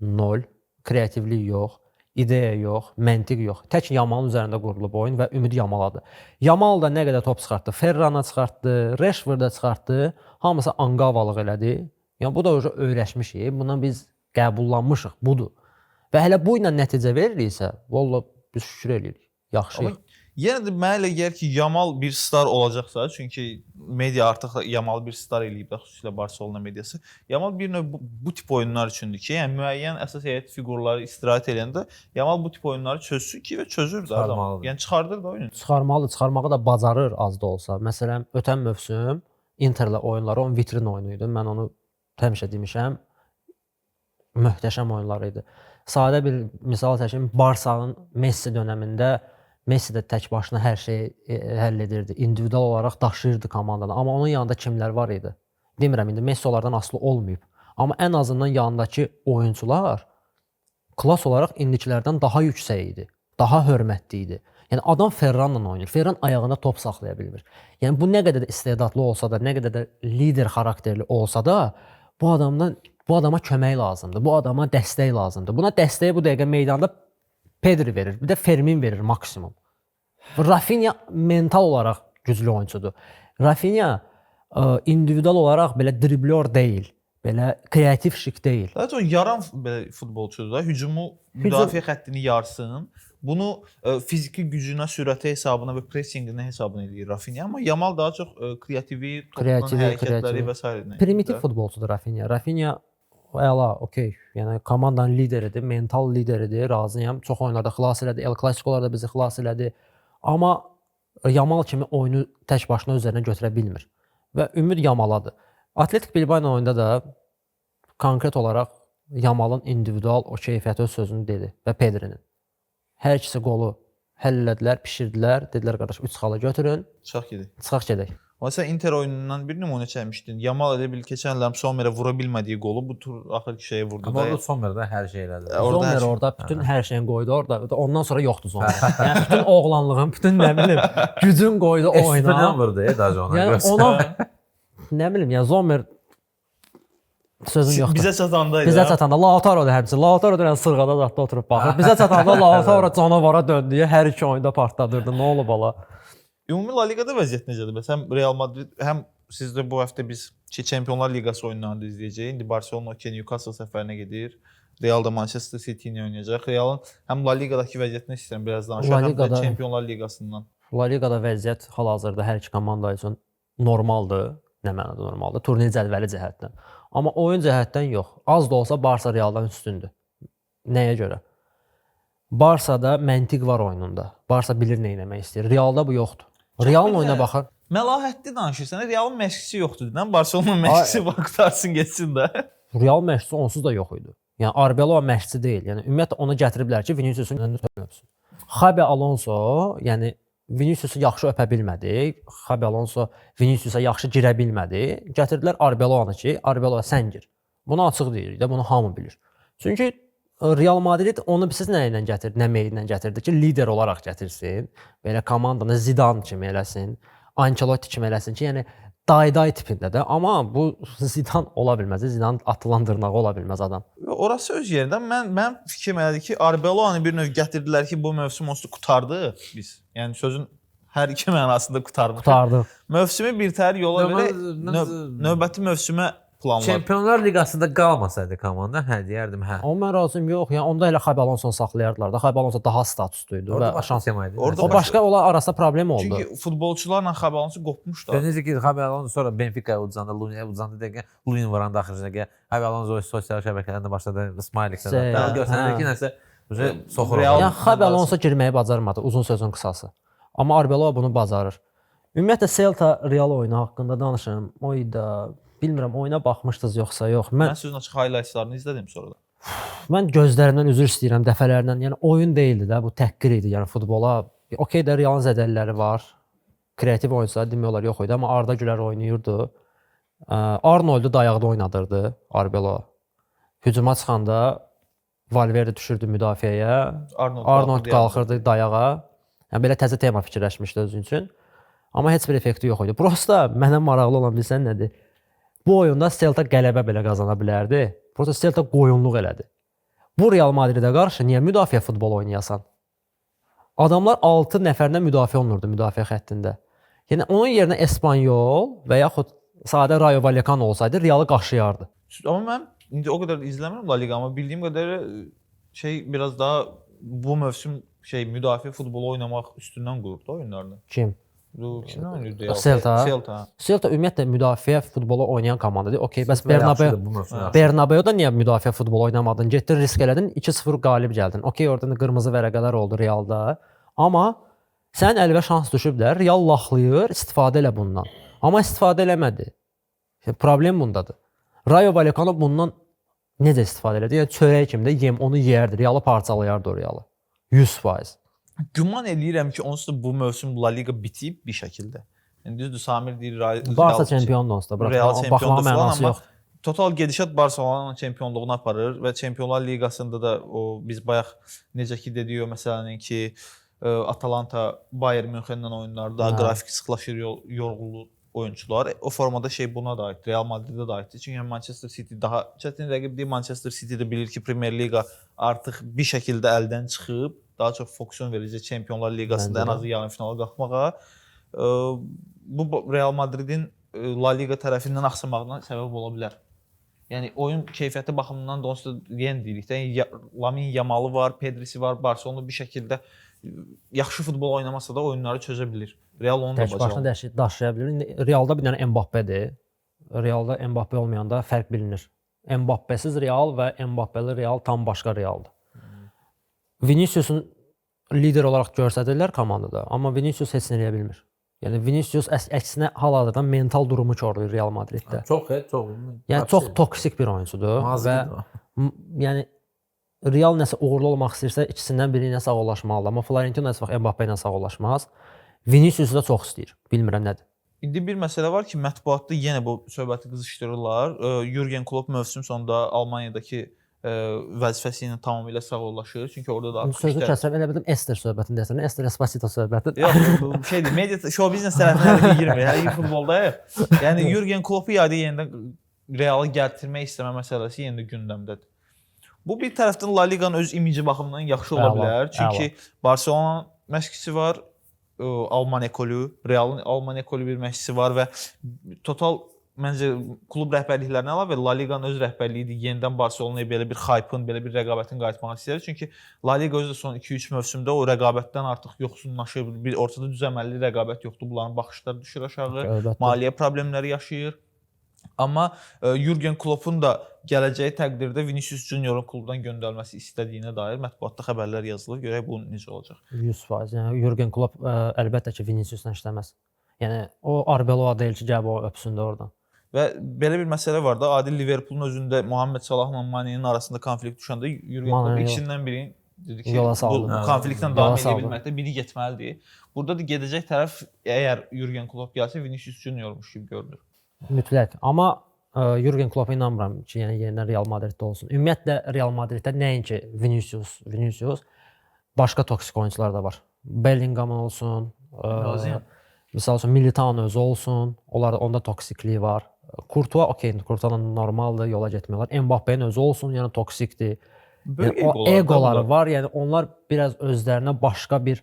0. Kreativlik yox, ideya yox, məntiq yox. Tək Yamalın üzərində qurulub oyun və ümid Yamaladır. Yamal da nə qədər top çıxartdı, Ferrana çıxartdı, Rashford-a çıxartdı, hamısı anqavalıq elədi. Yəni bu da öyrəşmişik, buna biz qəbullanmışıq, budur. Və hələ bu ilə nəticə veririksə, vallahi biz şükür eləyirik. Yaxşıyıq. Yenə də mənə elə gəlir ki, Yamal bir star olacaqsa, çünki media artıq Yamal bir star eləyib, xüsusilə Barselona mediası. Yamal bir növ bu tip oyunlar üçündür ki, yəni müəyyən əsas heyət fiqurları istirahət edəndə Yamal bu tip oyunları çözsün ki və çözür də adam. Yəni çıxardır da oyunu. Çıxarmağı da bacarır az da olsa. Məsələn, ötən mövsüm Interlə oyunları onun vitrin oyunu idi. Mən onu həmişə demişəm. Möhtəşəm oyunlar idi. Sadə bir misal çəkim, Barsanın Messi dövründə Messi də tək başına hər şeyi həll edirdi. İndividual olaraq daşıyırdı komandanı. Amma onun yanında kimlər var idi? Demirəm, indi Messi onlardan asılı olmayıb. Amma ən azından yanındakı oyunçular klass olaraq indikilərdən daha yüksək idi. Daha hörmətli idi. Yəni adam Ferranla oynayır. Ferran ayağında top saxlaya bilmir. Yəni bu nə qədər də istedadlı olsa da, nə qədər də lider xarakterli olsa da, bu adama kömək lazımdır. Bu adama dəstək lazımdır. Buna dəstəyi bu dəqiqə meydanda Pedri verir, bir də Fermin verir maksimum. Rafinha mental olaraq güclü oyunçudur. Rafinha individual olaraq belə driblyor deyil, belə kreativ şik deyil. Daha çox yaran belə futbolçudur da, hücumu müdafiə xəttini yarsın. Bunu fiziki gücünə, sürətə hesabına və pressinginə hesabına eləyir Rafinha, amma Yamal daha çox kreativi, toplan hərəkətləri və s. Primitiv futbolçudur Rafinha. Rafinha əla, okey. Yəni komandanın lideridir, mental lideridir, razıyam. Çox oyunlarda xilas elədi, El Clasico'larda bizi xilas elədi. Amma Yamal kimi oyunu tək başına üzərinə götürə bilmir. Və ümid Yamaladır. Atletik Bilbao oyunda da konkret olaraq Yamalın individual o keyfiyyəti öz sözünü dedi və Pedrinin. Hər ikisi qolu həll elədilər, pişirdilər. Dedilər qardaş 3 xala götürün. Çıxaq gedək. Məsələn Inter oyunundan bir nümunə çəkmişdin. Yamal elə bil keçən illər Sommerə vura bilmədiyi qolu bu tur axırki şeyə vurdu. Amma orada Sommerdə hər şey elədi. Sommer orada bütün hər şeyini qoydu orada. Ondan sonra yoxdur Sommer. Yəni bütün oğlanlığın, bütün nə bilim, gücün qoydu oyuna. Espanyol vurdu daha ona. Yəni ona nə bilim, yəni Sommer sözüm yoxdur. Bizə çatanda idi. Bizə çatanda Lautaro da həmçinin. Lautaro da sırğada zətdə oturub baxır. Bizə çatanda Lautaro canavara döndü. Hər iki oyunda partladırdı. Nə olub ala? Ümumi La Ligada vəziyyət necədir? Həm Real Madrid, həm sizdə bu həftə biz Çempionlar Liqası oyunlarını izləyəcəyik. İndi Barselona Newcastle səfərinə gedir. Real da Manchester City ilə oynayacaq. Realın həm La Liqadakı vəziyyətini istəyirəm biraz danışaq, həm də Çempionlar Liqasından. La Liqada vəziyyət hal-hazırda hər iki komanda üçün normaldır. Nə mənada normaldır? Turnir cədvəli cəhətdən. Amma oyun cəhətdən yox. Az da olsa Barsa Realdan üstündür. Nəyə görə? Barsada məntiq var oyununda. Barsa bilir nə etmək istəyir. Realda bu yoxdur. Realın oyuna baxar. Məlahətli danışırsan. Realın məşqçisi yoxdur deyən. Barselona məşqçisi qurtarsın getsin də. Real məşqçisi onsuz da yox idi. Yəni Arbeloa məşqçisi deyil. Yəni ümumiyyətlə onu gətiriblər ki, Vinicius'un önünü tutmasın. Xabi Alonso, yəni Vinicius'u yaxşı öpə bilmədi. Xabi Alonso Vinicius'a yaxşı girə bilmədi. Gətirdilər Arbeloa'nı ki, Arbeloa sən gir. Bunu açıq deyirik də, bunu hamı bilir. Çünki Real Madrid onu siz nə ilə gətirdi, nə meyillə gətirdi ki, lider olaraq gətirsin, belə komandanı Zidane kimi eləsin, Ancelotti kimi eləsin ki, yəni day tipindədir. Amma bu Zidane ola bilməz, Zidane atılan dırnağı ola bilməz adam. Orası öz yerində. Mən fikrim elədi ki, Arbeloa'nı bir növ gətirdilər ki, bu mövsüm onsuz qurtardı biz. Yəni sözün hər iki mənasında qurtardı. Mövsümü birtəhər yola verək, növbəti mövsümə planlar. Çempionlar Liqasında qalmasaydı komanda, hə deyərdim, hə. Amma mən razıyam, yox. Yəni onda elə Xabi Alonsonu saxlayardılar da. Xabi Alonso daha statusluydu və şans yemaydı. O başqa onlar arasında problem oldu. Çünki futbolçularla Xabi Alonso qopmuşdu. Necə ki, Xabi Alonso sonra Benfica uduzanda, Luni'yə uduzanda dəqiqə Luni vuranda axırıncı Xabi Alonso sosial şəbəkələrdə başladı Smiley-dən. Göstərir ki, nəsə soxur. Yəni Xabi Alonso girməyi bacarmadı, uzun sözün qısası. Amma Arbeloa bunu bacarır. Ümumiyyətlə Celta Real oyunu haqqında danışım. Oyda bilmirəm oyuna baxmışdınız yoxsa yox. Mən sizin açıq highlightslarını izlədim sonra da. Mən gözlərimdən üzr istəyirəm dəfələrlə. Yəni oyun deyildi də, bu təhqir idi. Yəni futbola okey də Realın zədəlləri var. Kreativ oyunçular demək olar yox idi, amma Arda Güler oynayırdı. Arnold'u dayaqda oynadırdı Arbeloa. Hücuma çıxanda Valverde düşürdü müdafiəyə. Arnold Arnold qalxırdı qalxırdı dayağa. Yəni belə təzə tema fikirləşmişdi özü üçün. Amma heç bir effekti yox idi. Prosta mənə maraqlı olan bilsən nədir? Bu oyunda Celta qələbə belə qazana bilərdi. Prosta Celta qoyunluq elədi. Bu Real Madridə qarşı niyə müdafiə futbol oynayasan? Adamlar 6 nəfərlə müdafiə olunurdu müdafiə xəttində. Yəni onun yerinə Espanyol və yaxud sadə Rayo Vallecano olsaydı Realı qaşıyardı. Amma mən indi o qədər izləmirəm La Liga, amma bildiyim qədər biraz daha bu mövsüm müdafiə futbolu oynamaq üstündən qurubdu oyunlarını. Kim? Kim oynayırdı ya? Celta. Celta ümumiyyətlə müdafiə futbolu oynayan komandadır. Okey, bəs Yaxşıdır. Bernabeu-da niyə müdafiə futbolu oynamadın? Getdin, risk elədin, 2-0 qalib gəldin. Okey, oradan qırmızı vərəqələr oldu Realda. Amma sənin əlinə şans düşüblər. Real laxlayır, istifadə elə bundan. Amma istifadə eləmədi. Problem bundadır. Rayo Vallecano bundan necə istifadə elədi? Yəni çörək kimi də yem onu yeyərdi. Realı parçalayardı o Realı. 100%. Güman eləyirəm ki, onsuz da bu mövsüm La Liga bitib bir şəkildə. Yəni düzdür, Samir deyir Barça çempionluq onsuz da. Real çempionluq falan, amma yox. Total gedişat Barcelonanın çempionluğuna aparır və Çempionlar Liqasında da biz bayaq necə ki dedik o məsələnin ki Atalanta Bayern Münxenlə oyunlarda qrafik sıxlaşır, yorğunluq oyunçular. O formada buna da aiddir. Real Madridə də aiddir. Çünki Manchester City daha çətin rəqibdir. Manchester City də bilir ki, Premier Liqa artıq bir şəkildə əldən çıxıb, daha çox fokusun verəcək Çempionlar Liqasında ən azı yarım finala qalxmağa. Bu Real Madridin La Liga tərəfindən axsamağına səbəb ola bilər. Yəni oyun keyfiyyəti baxımından da onsuz da yenə deyirik də, Lamine Yamalı var, Pedrisi var, Barcelona bir şəkildə yaxşı futbol oynamasa da oyunları çözə bilir. Real onu da bacarır. Başına daşıya bilir. İndi Realda bir dənə Mbappédir. Realda Mbappé olmayanda fərq bilinir. Mbappəsiz Real və Mbappéli Real tam başqa Realdır. Vinicius'un lider olaraq göstərirlər komandada, amma Vinicius heç nə eləyə bilmir. Yəni Vinicius əksinə hal-hazırda mental durumu korlayır Real Madriddə. Çox. Yəni çox toksik bir oyunçudur və yəni Real nəsə uğurlu olmaq istəyirsə ikisindən biri ilə sağollaşmalıdır. Amma Florentino heç vaxt Mbappé ilə sağollaşmaz. Vinicius da çox istəyir. Bilmirəm nədir. İndi bir məsələ var ki, mətbuatda yenə bu söhbəti qızışdırırlar. Jürgen Klopp mövsüm sonunda Almaniyadakı vəzifəsi ilə tamamilə sağollaşır. Çünki orada da artıq sözü kəsərəm, elə bildim Ester söhbətini desən, Ester Esposito söhbəti. Yox, bu media show biznes tərəfinə girmir. Hər futboldayıq. Yəni Jürgen Kloppu iade yenidən Realı gətirmək istəmə məsələsi yenə də gündəmdədir. Bu bir tərəfdən La Liqanın öz imici baxımından yaxşı ola bilər. Çünki Barcelona məşqçisi var, Alman ekolü, Realın Alman ekolü bir məşqçisi var və total məncə klub rəhbərliklərinə əlavə La Liqanın öz rəhbərliyi yenidən Barcelonaya belə bir hype-ın, belə bir rəqabətin qayıtmaq istəyir. Çünki La Liqa özü də son 2-3 mövsümdə o rəqabətdən artıq yoxsunlaşır. Bir ortada düzəməlli rəqabət yoxdur. Bunların baxışları düşür aşağı. Maliyyə problemləri yaşayır. Amma Jürgen Kloppun da gələcəyi təqdirdə Vinicius Junior'un klubdan göndərilməsi istədiyinə dair mətbuatda xəbərlər yazılır. Görək bu necə olacaq. 100%. Yəni Jürgen Klopp əlbəttə ki Vinicius'la işləməz. Yəni o Arbeloa deyil ki, gəl o öpsün də oradan. Və belə bir məsələ var da, adi Liverpoolun özündə Muhammed Salahla Mane'nin arasında konflikt düşəndə Jürgen Klopp ikisindən biri dedi ki, bu konfliktdən davam edə bilməkdə biri getməlidir. Burada da gedəcək tərəf əgər Jürgen Klopp gəlsə Vinicius Junior'muş kimi görünür. Mütləq. Amma Jürgen Klopp'a inanmıram ki, yəni yenidən Real Madriddə olsun. Ümumiyyətlə Real Madriddə nəinki Vinicius, başqa toksik oyunçular da var. Bellingham olsun, misal üçün Militao özü olsun, onda toksikliyi var. Courtois okey, Courtois normaldır, yola getmirlər. Mbappé'nin özü olsun, yəni toksikdir. Yəni, o egoları var, yəni onlar biraz özlərinə başqa bir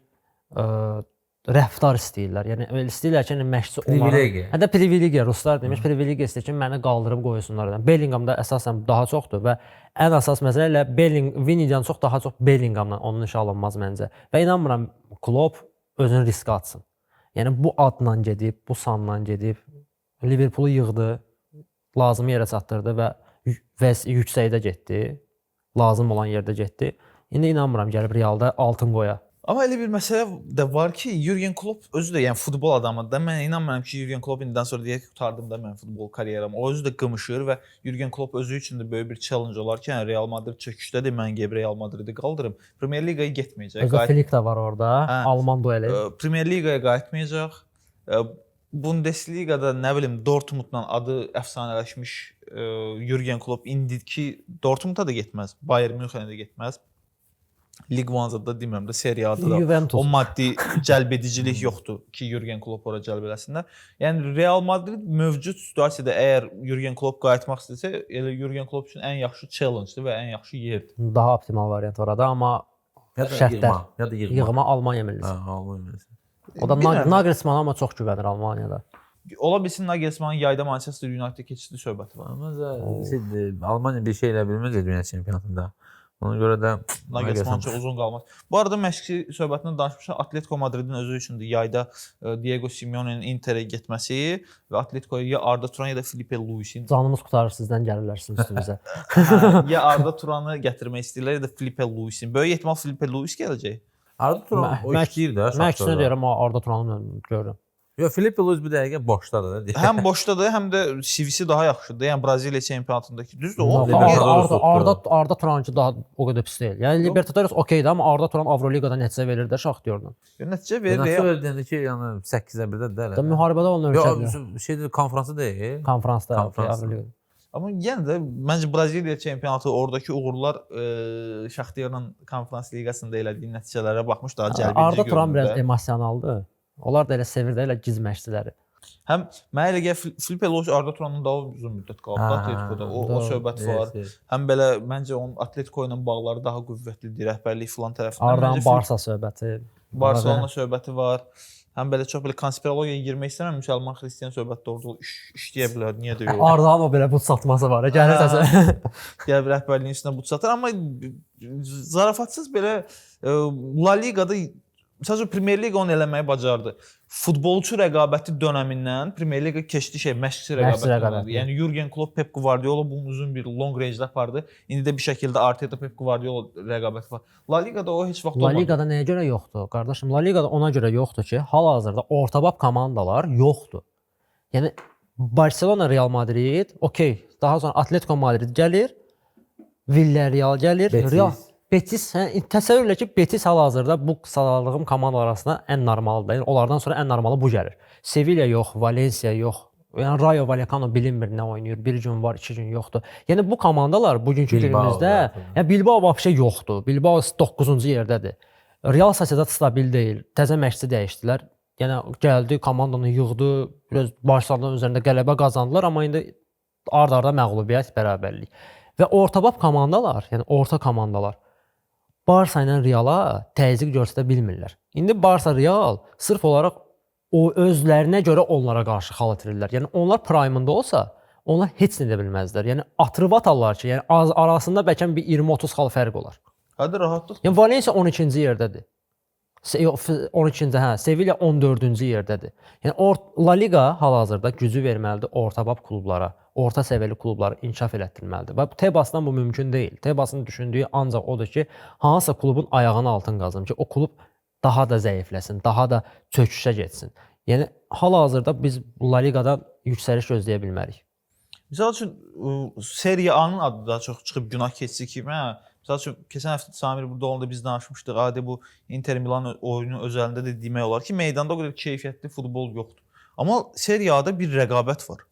rəftar istəyirlər. Yəni elə istəyirlər ki, məşqçi onlara. Hətta privilegiya ruslar demiş, privilegiya istəyir ki, məni qaldırıb qoysunlar. Bellinghamda əsasən daha çoxdur və ən əsas məsələ ilə Vini'dən daha çox Bellinghamla onun işə alınmaz məncə. Və inanmıram Klopp özünü riskə atsın. Yəni bu adla gedib, bu sanla gedib Liverpoolu yığdı, lazım yerə çatdırdı və yüksəkdə getdi. Lazım olan yerdə getdi. İndi inanmıram gəlib Realda altın qoya. Amma elə bir məsələ də var ki, Jürgen Klopp özü də yəni futbol adamıdır da. Mən inanmıram ki, Jürgen Klopp indidən sonra deyək ki, qurtardım da mən futbol karyeramı. O özü də qımışır və Jürgen Klopp özü üçün də böyük bir challenge olar ki, Real Madrid çöküşdədir, mən gəlib Real Madridi qaldırım. Premier Liqaya getməyəcək. Özü Flick də var orada, Alman dueli. Premier Liqaya qayıtmayacaq. Bundesliqada nə bilim Dortmundla adı əfsanələşmiş Jürgen Klopp indiki Dortmunda da getməz, Bayern Münxenə də getməz. Lig 1-da da demirəm də, Serie A-da da Juventus. o maddi cəlbedicilik yoxdur ki, Jürgen Klopp ora cəlb eləsinlər. Yəni Real Madrid mövcud situasiyada əgər Jürgen Klopp qayıtmaq istəsə, elə Jürgen Klopp üçün ən yaxşı challenge-dır və ən yaxşı yerdir. Daha optimal variant orada, amma Ya da şərtlər. ya da Yığma Almaniya millisi. Almaniya millisi. O da Bilmirəm. Nagelsmann amma çox güvənir Almaniyada. Ola bilsin Nagelsmannın yayda Manchester United keçidi söhbəti var. Amma Almaniya bir şey elə bilməz dünya çempionatında. Ona görə də Nagelsmann çox uzun qalmaz. Bu arada məşqçi söhbətindən danışmışam. Atletico Madridin özü üçündür yayda Diego Simeone'nin Interə getməsi və Atletico'ya ya Arda Turan ya da Filipe Luis'in Canımız qurtarır sizdən gəlirlər sizin üstünüzə. ya Arda Turan'ı gətirmək istəyirlər ya da Filipe Luis'in. Böyük ehtimal Filipe Luis gələcək. Arda Turan o işləyir də. Mən ikisini deyirəm, amma Arda Turan'ı görürəm. Yox, Filipe Luis bir dəqiqə boşdadır da. Həm boşdadır, həm də CV-si daha yaxşıdır. Yəni Braziliya çempionatındakı. Düzdür? O Arda Turan'ınki daha o qədər pis deyil. Yəni Libertadores okeydir, amma Arda Turan Avroliqada nəticə verir də Şaxtyorla. nəticə verir. Nəsə verdiğinde ki, yəni 8-ə 1-də də. Da müharibədə onun ölkədir. Yox, şeydir, konfransı deyil. Konfransda Avroliqada. Amma yenə də məncə Braziliya çempionatı oradakı uğurlar Şaxtyorla konferans liqasında elədiyi nəticələrə baxmış daha cəlbedici görünür. Arda Turan biraz emosionaldır. Onlar da elə sevir də elə giz məşqçiləri. Həm mənə elə gəlir Filipe Luis Arda Turan'ın daha uzun müddət qaldı Atletico'da. O söhbət var. Həm belə məncə onun Atletico ilə bağları daha qüvvətlidir, rəhbərlik filan tərəfindən. Ardan Barsa söhbəti. Barcelona söhbəti var. Həm belə çox belə konspirologiyaya girmək istəmirəm. Müsəlman xristian söhbətdə orada işləyə bilər. Niyə də yox? Ardan o belə bu satması var. Gəlir təsə. Gəlir rəhbərliyin üstünə bu satır, amma zarafatsız belə La Ligada sadəcə Premier Liqa onu eləməyi bacardı. Futbolçu rəqabəti dönəmindən Premier Liqa keçdi məşqçi rəqabəti. Yəni Jürgen Klopp, Pep Guardiola bunun uzun bir long range apardı. İndi də bir şəkildə Arteta, Pep Guardiola rəqabəti var. La Ligada o heç vaxt olmadı. La Ligada nəyə görə yoxdur? Qardaşım, La Ligada ona görə yoxdur ki, hal-hazırda ortabab komandalar yoxdur. Yəni Barcelona, Real Madrid, okey. Daha sonra Atletico Madrid gəlir, Villarreal gəlir, Real Betis, təsəvvür elə ki, Betis hal-hazırda bu sadalığım komandalar arasında ən normaldır. Onlardan sonra ən normalı bu gəlir. Sevilla yox, Valencia yox. Yəni Rayo Vallecano bilinmir nə oynayır. Bir gün var, 2 gün yoxdur. Yəni bu komandalar bugünkü günümüzdə, Bilbao vəbşə yoxdur. Bilbao 9-cu yerdədir. Real Sociedad stabil deyil. Təzə məşqçi dəyişdilər. Yəni gəldi, komandanı yığdı, biraz Barcelonanın üzərində qələbə qazandılar, amma indi ard-arda məğlubiyyət, bərabərlik. Və ortabab komandalar, yəni orta komandalar Barsa ilə Reala təzyiq göstərə bilmirlər. İndi Barsa Real sırf olaraq o özlərinə görə onlara qarşı xal itirirlər. Yəni onlar prime-ında olsa, onlar heç nə edə bilməzlər. Yəni atırıb atarlar ki, yəni arasında bəlkə bir 20-30 xal fərq olar. Hadi rahatlıq. Yəni Valencia 12-ci yerdədir. 12-ci, Sevilla 14-cü yerdədir. Yəni La Liga hal-hazırda gücü verməlidir ortabab klublara, orta səviyyəli klubları inkişaf elətdirməlidir. Və Tebasdan bu mümkün deyil. Tebasın düşündüyü ancaq odur ki, hansısa klubun ayağının altını qazım ki, o klub daha da zəifləsin, daha da çöküşə getsin. Yəni hal-hazırda biz La Liqadan yüksəliş gözləyə bilmərik. Məsəl üçün Serie A-nın adı daha çox çıxıb günah keçisi kimi. Məsəl üçün keçən həftə Samir burada olanda biz danışmışdıq. Adi bu Inter Milan oyunu özəlində də demək olar ki, meydanda o qədər keyfiyyətli futbol yoxdur. Amma Serie A-da bir rəqabət var.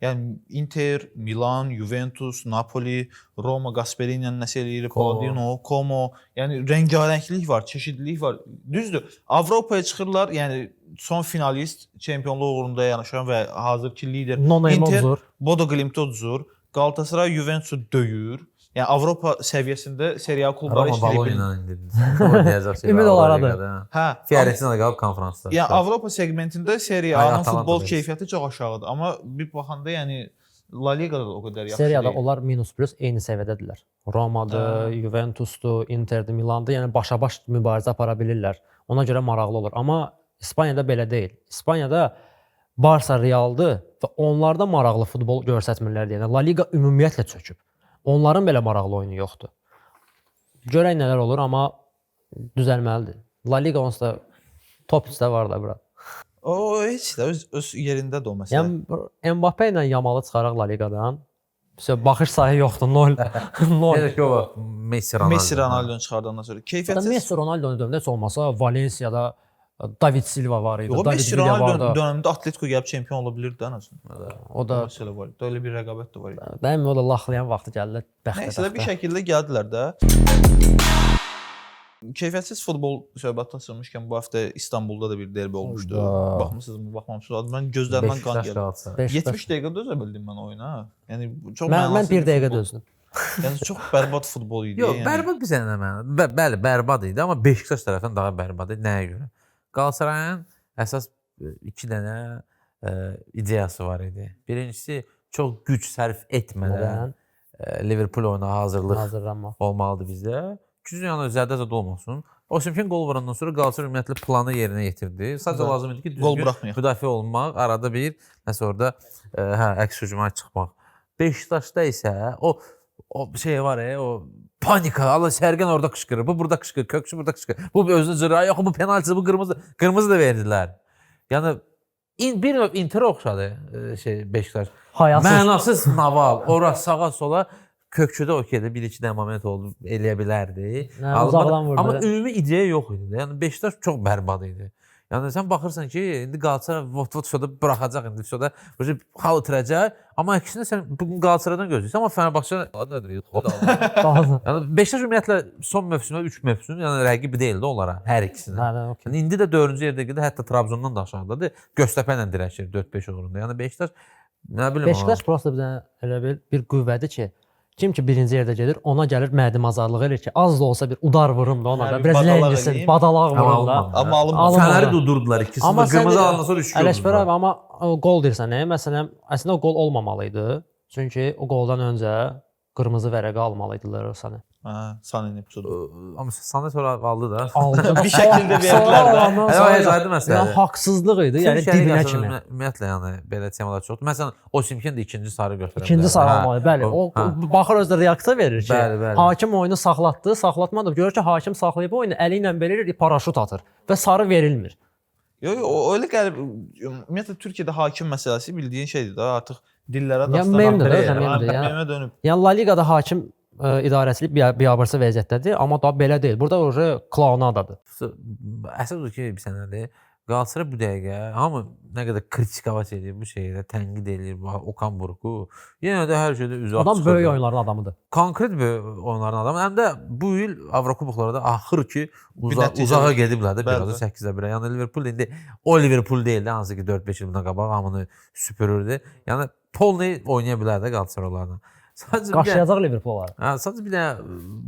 Yəni Inter, Milan, Juventus, Napoli, Roma, Gasperini nəsə eləyir, Paladino, Como, yəni rəngarənglik var, çeşidlilik var. Düzdür, Avropaya çıxırlar, yəni son finalist, çempionluq uğrunda yanaşan və hazırki lider Inter, Bodo Glimt uduzur, Galatasaray Juventusu döyür. Yəni Avropa səviyyəsində Serie A klubları işləyir. Ümid olaradı. Fiyarəsinə də qalıb konfransda. Yəni Avropa segmentində Serie A-nın futbol keyfiyyəti çox aşağıdır. Amma bir baxanda yəni La Ligada da o qədər yaxşı deyil. Seriyada onlar minus plus eyni səviyyədədirlər. Roma'dır, Juventus'dur, Inter'dir, Milan'dır. Yəni başa-baş mübarizə apara bilirlər. Ona görə maraqlı olur. Amma İspaniyada belə deyil. İspaniyada Barsa Real'dır və onlarda maraqlı futbol göstərmirlər deyən. La Liga ümumiyyətlə çöküb. Onların belə maraqlı oyunu yoxdur. Görək nələr olur, amma düzəlməlidir. La Liga onsuz da top 3-də var da bura. O heç də öz yerindədir o məsələ. Yəni Mbappé ilə Yamalı çıxaraq La Ligadan. Baxış sayı yoxdur, 0. Elə ki o Messi Ronaldo. Messi Ronaldo çıxardandan sonra keyfiyyətsiz. Messi Ronaldo dövründə heç olmasa Valenciada David Silva var idi. Yox, David Messi Villa Ronaldo vardı. dönemində Atletico gəlib çempion ola bilirdi ən azından. O da Məsələ var. Elə bir rəqabət də var idi. Dəmi o da laxlayan vaxtı gəldilər. Nəysə də bir şəkildə gəldilər də. Keyfiyyətsiz futbol söhbət açılmışkən bu həftə İstanbulda da bir derbi olmuşdu. Orda. Baxmısınızmı, baxmamısınız? Mən gözlərimdən qan Beşiktaş gəldi. Galatasaray. 70 dəqiqə dözə bildim mən oyuna. Yəni çox Mən mənasız bir dəqiqə futbol. dözdüm. Yəni çox bərbad futbol idi. Yox, bərbad bir sənə mənə. Bəli, bərbad idi, amma Beşiktaş tərəfindən daha bərbad idi. Nəyə görə? Qalatasarayın əsas 2 dənə ideyası var idi. Birincisi çox güc sərf etmədən Liverpool oyuna hazırlanmaq olmalıdır bizdə. Gücün yanı zədə olmasın. Osimhen qol vurandan sonra Galatasaray ümumiyyətlə planı yerinə yetirdi. Sadəcə lazım idi ki, düzgün müdafiə olmaq, arada bir nəsə orada əks hücuma çıxmaq. Beşiktaşda isə o şey var o panika, Allah Sərgən orada qışqırır, bu burada qışqırır, Kökçü burada qışqırır. Bu özünü cırır, yox bu penaltisi, bu qırmızı da verdilər. Yəni bir növ Interə oxşadı Beşiktaş. Mənasız naval, ora sağa sola Kökçüdə okeydə 1-2 dənə moment oldu, eləyə bilərdi. Amma ümumi ideya yox idi. Yəni Beşiktaş çox bərbad idi. Yəni sən baxırsan ki, indi Galatasaray vot şoda buraxacaq, indi şoda hal itirəcək. Amma əksinə sən bugün Galatasaraydan gözləyirsən, amma Fenerbahçe nədir? Yəni Beşiktaş ümumiyyətlə son mövsümdə 3 mövsüm, yəni rəqibi deyildi onlara hər ikisinə. Yəni indi də 4-cü yerdə gedir, hətta Trabzondan da aşağıdadır. Göztepe ilə dirəşir 4-5 uğrunda. Yəni Beşiktaş nə bilim. Beşiktaş prosta bir dənə elə bir qüvvədir ki, kim ki birinci yerdə gedir, ona gəlir mərdimazarlıq edir ki, az da olsa bir udar vurum da ona da. Biraz ləngisin, badalaq vurum da. Amma Fənəri durdurdular ikisi. Qırmızı alandan sonra 3 gol. Ələşbər abi, amma qol deyirsən, məsələn, əslində o qol olmamalı idi. Çünki o qoldan öncə qırmızı vərəqə almalıdılar o sənə. Sanin epizodu. Amma Sanet sonra aldı da. Bir şəkildə verdilər də. Aydın məsələdir. Haqsızlıq idi, yəni dibinə kimi. Ümumiyyətlə yəni belə temalar çoxdur. Məsələn, Osimhen də ikinci sarı götürə bilər. İkinci sarı almalı, bəli. O baxır özdə reaksiya verir ki, hakim oyunu saxlatdı, saxlatmadı. Görür ki, hakim saxlayıb oyunu əli ilə belə paraşut atır və sarı verilmir. Yox, elə gəlib ümumiyyətlə Türkiyədə hakim məsələsi bildiyin şeydir də, artıq dillərə dastan. Məmə dönüb. Yəni La Liqada hakim idarəçilik biabırçı vəziyyətdədir, amma da belə deyil. Burada oje klaunadadır. Əsas o ki, bir sənədir. Galatasaray bu dəqiqə hamı nə qədər kritikavat edir bu şeydə, tənqid edir bu Okan Buruk'u. Yenə də hər şeydə üzə adam çıxır. Böyük oyunların adamıdır. Konkret böyük oyunların adamı. Həm də bu il Avrokuboklarda axır ki uzağa gediblər də biraz 8-də 1. Yəni Liverpool indi o Liverpool deyil də, hansı ki 4-5 il bundan qabaq hamını süpürürdü. Yəni polni oynaya bilər də Galatasaraylarla. Qaşıyacaq Liverpool var. Sadəcə bir dənə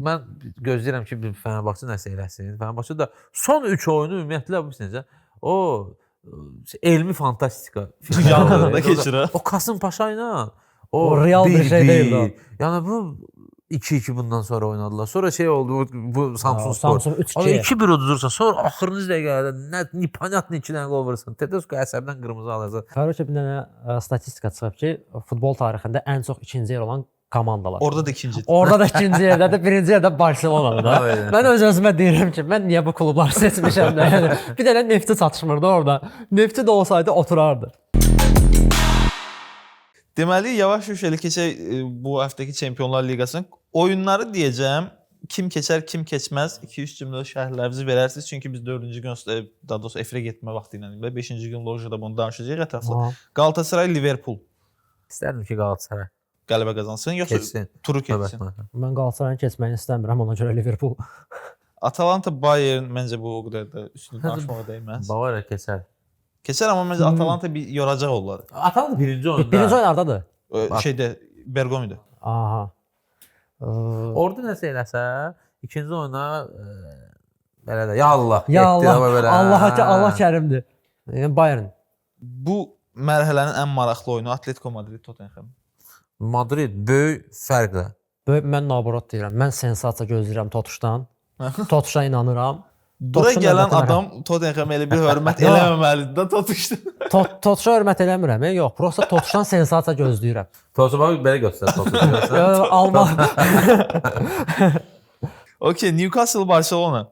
mən gözləyirəm ki, bir Fenerbahçe nəsə eləsin. Fenerbahçe də son 3 oyunu ümumiyyətlə bu necə? O elmi fantastika yanında keçir. O Kasımpaşa ilə o real bir şey deyil də. Yəni bu 2-2 bundan sonra oynadılar. Sonra şey oldu bu Samsun Spor. 2-1 uduzursa sonra axırıncı dəqiqədə nə непонятно 2 dənə gol vurursan. Tedesco əsəbdən qırmızı alacaq. Qardaş bir dənə statistika çıxıb ki, futbol tarixində ən çox ikinci yer olan komandalar. Orada da ikinci. Orada da ikinci yerdədir, birinci yerdə Barselonadır da. Mən öz-özümə deyirəm ki, mən niyə bu klubları seçmişəm də. Yəni bir dənə Nefti çatışmırdı orada. Nefti də olsaydı oturardı. Deməli, yavaş-yavaş elə keçək bu həftəki Çempionlar Liqasının oyunları deyəcəm. Kim keçər, kim keçməz 2-3 cümlə şərhlərinizi verərsiniz. Çünki biz 4-cü gün daha doğrusu efirə getmə vaxtı ilə 5-ci gün lojada bunu danışacağıq ətraflı. Galatasaray, Liverpool. İstərdim ki, Galatasaray qələbə qazansın, yoxsa turu keçsin. Mən Qalatasarayın keçməyini istəmirəm, ona görə Liverpool. Atalanta, Bayern məncə bu o qədər də üstünü aşmağa dəyməz. Bavariya keçər. Keçər, amma məncə Atalanta bir yoracaq onları. Atalanta birinci oyunda. Birinci oyunlardadır. Şeydə Bergomi'də. Aha. Orada nəsə eləsə, ikinci oyuna belə də ya Allah. Ya Allah, Allah kərimdir. Yəni Bayern. Bu mərhələnin ən maraqlı oyunu Atletico Madrid Tottenham. Madrid böyük fərqlə. Mən naborot deyirəm. Mən sensasiya gözləyirəm Totuşdan. Totuşa inanıram. Bura gələn adam Tottenham elə bir hörmət eləməməlidir də Totuşdan. Totuşa hörmət eləmirəm. Yox, prosta Totuşdan sensasiya gözləyirəm. Totuşa bax belə göstər Totuşu. Alman. Okay, Newcastle Barcelona.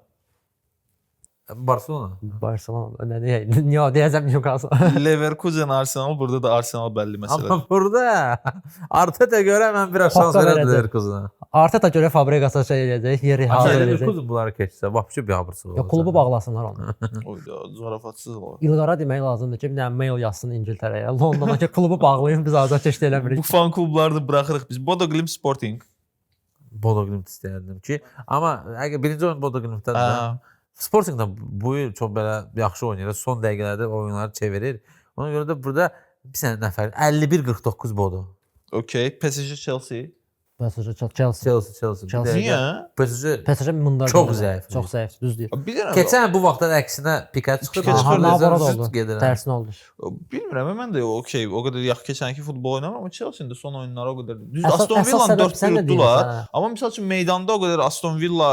Barcelona. Barcelona nə deyək? Niyə deyəcəm Newcastle? Leverkusen, Arsenal, burada da Arsenal bəlli məsələ. Amma burada Arteta görə mən biraz şans Haqqı verərdim verəcək. Leverkusenə. Arteta görə Fabregas'a şey eləyəcək, yeri hazır eləyəcək. Leverkusen bunları keçsə, vapşı bir abırsız olacaq. Ya klubu bağlasınlar onu. Oyda zarafatsız olur. İlqara demək lazımdır ki, bir dənə mail yazsın İngiltərəyə. Londona ki, klubu bağlayın, biz azarkeş Bu eləmirik. fan klubları da buraxırıq biz. Bodo Glimt Sporting. Bodo Glimt istəyərdim ki, amma əgər birinci oyun Bodo Glimtdən də Sporting da bu il çox belə yaxşı oynayır. Son dəqiqələrdə oyunları çevirir. Ona görə də burada bir sənə nəfər 51-49 Bodo. Okay, PSG Chelsea. PSG Chelsea. Chelsea. Chelsea. Niyə? PSG mındar. Çox zəif. Çox zəif, düz deyir. Bir dənə keçən bu vaxtdan əksinə Pique çıxdı. Pique çıxır, Navara da zıt oldu. gedirəm. Tərsinə oldu. bilmirəm, mən də okey, o qədər yaxşı keçənki futbol oynamır, amma Chelsea-nin də son oyunları o qədər. Düz Əsas- Aston əsas Villa səbəb 4 sən də yutdular. deyirsən, hə. Amma məsəl üçün meydanda o qədər Aston Villa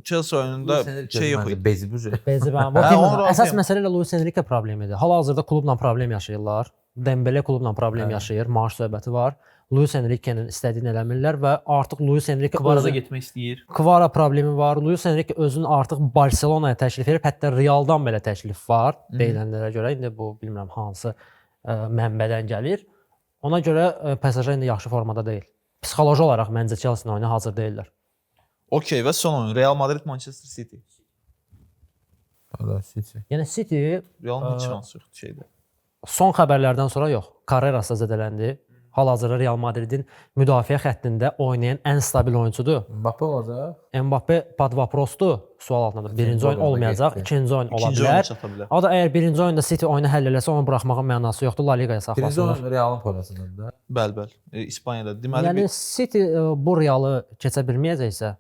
Chelsea oyununda şey yox idi. Bezibücü. Bezi ben. Hə, onu Əsas razıyam. məsələ ilə Luis Enrique problemidir. Hal-hazırda klubla problem yaşayırlar. Dembele klubla problem yaşayır. Maaş söhbəti var. Luis Enrique'nin istədiyini eləmirlər və artıq Luis Enrique Kvarada getmək istəyir. Kvara problemi var. Luis Enrique özünü artıq Barselonaya təklif edib, hətta Realdan belə təklif var deyilənlərə görə. İndi bu bilmirəm hansı mənbədən gəlir. Ona görə PSG indi yaxşı formada deyil. Psixoloji olaraq məncə Chelsea-nin oyuna hazır deyillər. Okey, və son oyun Real Madrid Manchester City. Yəni City Real'ın heç şansı yoxdur şeydə. son xəbərlərdən sonra yox. Carreras da zədələndi. Hal-hazırda Real Madridin müdafiə xəttində oynayan ən stabil oyunçudur. Mbappe olacaq. Mbappe padvaprosdur. Sual altındadır. Birinci oyun olmayacaq, ikinci oyun ola İkinci oyuna bilər. çata bilər. O da əgər birinci oyunda City oyunu həll eləsə, onu buraxmağın mənası yoxdur. La Ligaya Birinci saxlasınlar. oyun Real'ın polasındadır da. Bəli. İspaniyada. Deməli Yəni City bu Realı keçə bilməyəcəksə,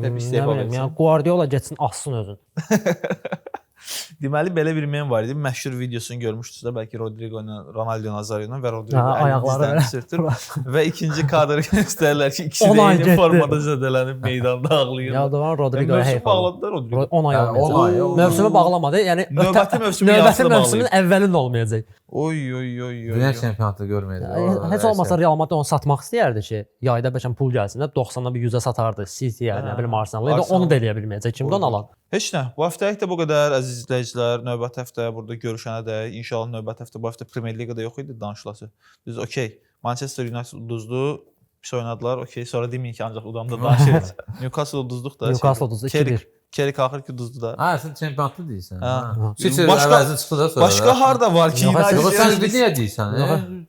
Hep istefa versin. yəni Guardiola getsin assın özünü. Deməli belə bir mem var idi. Məşhur videosunu görmüşdünüzsə, bəlkə Rodrigo ilə Ronaldo Nazario ilə və Rodrigo Ha, ayaqları əlini sürtür və ikinci kadr göstərirlər ki, ikisi 10 də ay eyni getdi. formada zədələnib meydanda ağlayır. Ya da Rodrigo'ya Mövsüm heyf aldı. bağladılar Rodrigo. 10 ay Hə, 10 ay, olmayacaq. 10 ay. Mövsümü bağlamadı. Yəni Növbəti mövsümün növbəti yarısını mövsümün bağlayıb. əvvəlində olmayacaq. Oy. Dünya çempionatı görməyəcək. Heç olmasa Real Madrid onu satmaq istəyərdi ki, yayda bəlkə pul gəlsin də 90-a bir 100-ə satardı City-yə, nə bilim Arsenal-a. İndi onu da eləyə bilməyəcək. Kimdə onu alan? Heç nə. Bu həftəlik də bu qədər əziz izləyicilər. Növbəti həftə burada görüşənədək inşallah növbəti həftə bu həftə Premyer Liqada yox idi danışılası. Biz okey. Manchester United uduzdu. Pis oynadılar. Okey. Sonra deməyin ki, ancaq udanda danışırıq. Newcastle uduzduq da. Newcastle uduzdu 2-1. Kerik axır ki uduzdu da. Ha, sən çempionatı deyirsən. Ha. City Başqa- əvəzini çıxdı da sonra. Başqa harda var ki? Yox, Yox, sən United niyə deyirsən?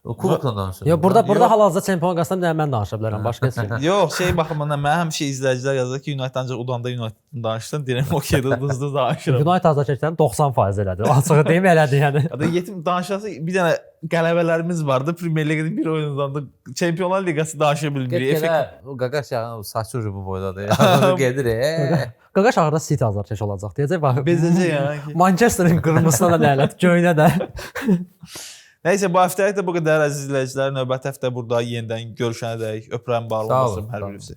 O kubokla danışırsan. Yo burada Yox. hal-hazırda çempion qazsam da mən danışa bilərəm. Başqa heç kim. Yox, şey baxımından mən həmişə izləyicilər yazır ki, United ancaq udanda United danışsan, deyirəm okey, uduzdu danışıram. United azarkeşdən 90% elədi. Açığı deyim elədi yəni. Ya da yetim danışası bir dənə qələbələrimiz vardı. Premyer Liqada bir oyundan da Çempionlar Liqası danışa bilmirik. Get-gedə o qaqaş yağın saçı ucu bu boydadır. Ya gedir. Qaqaş ağırda City azarkeş olacaq deyəcək. Bax. Bezəcək yəni. Manchester'ın qırmızısına da lənət, göynə də. Nəysə bu həftəlik də bu qədər əziz izləyicilər. Növbəti həftə burada yenidən görüşənədək öpürəm, bağlı Sağ olun, olsun hər sağ olun. birinizi.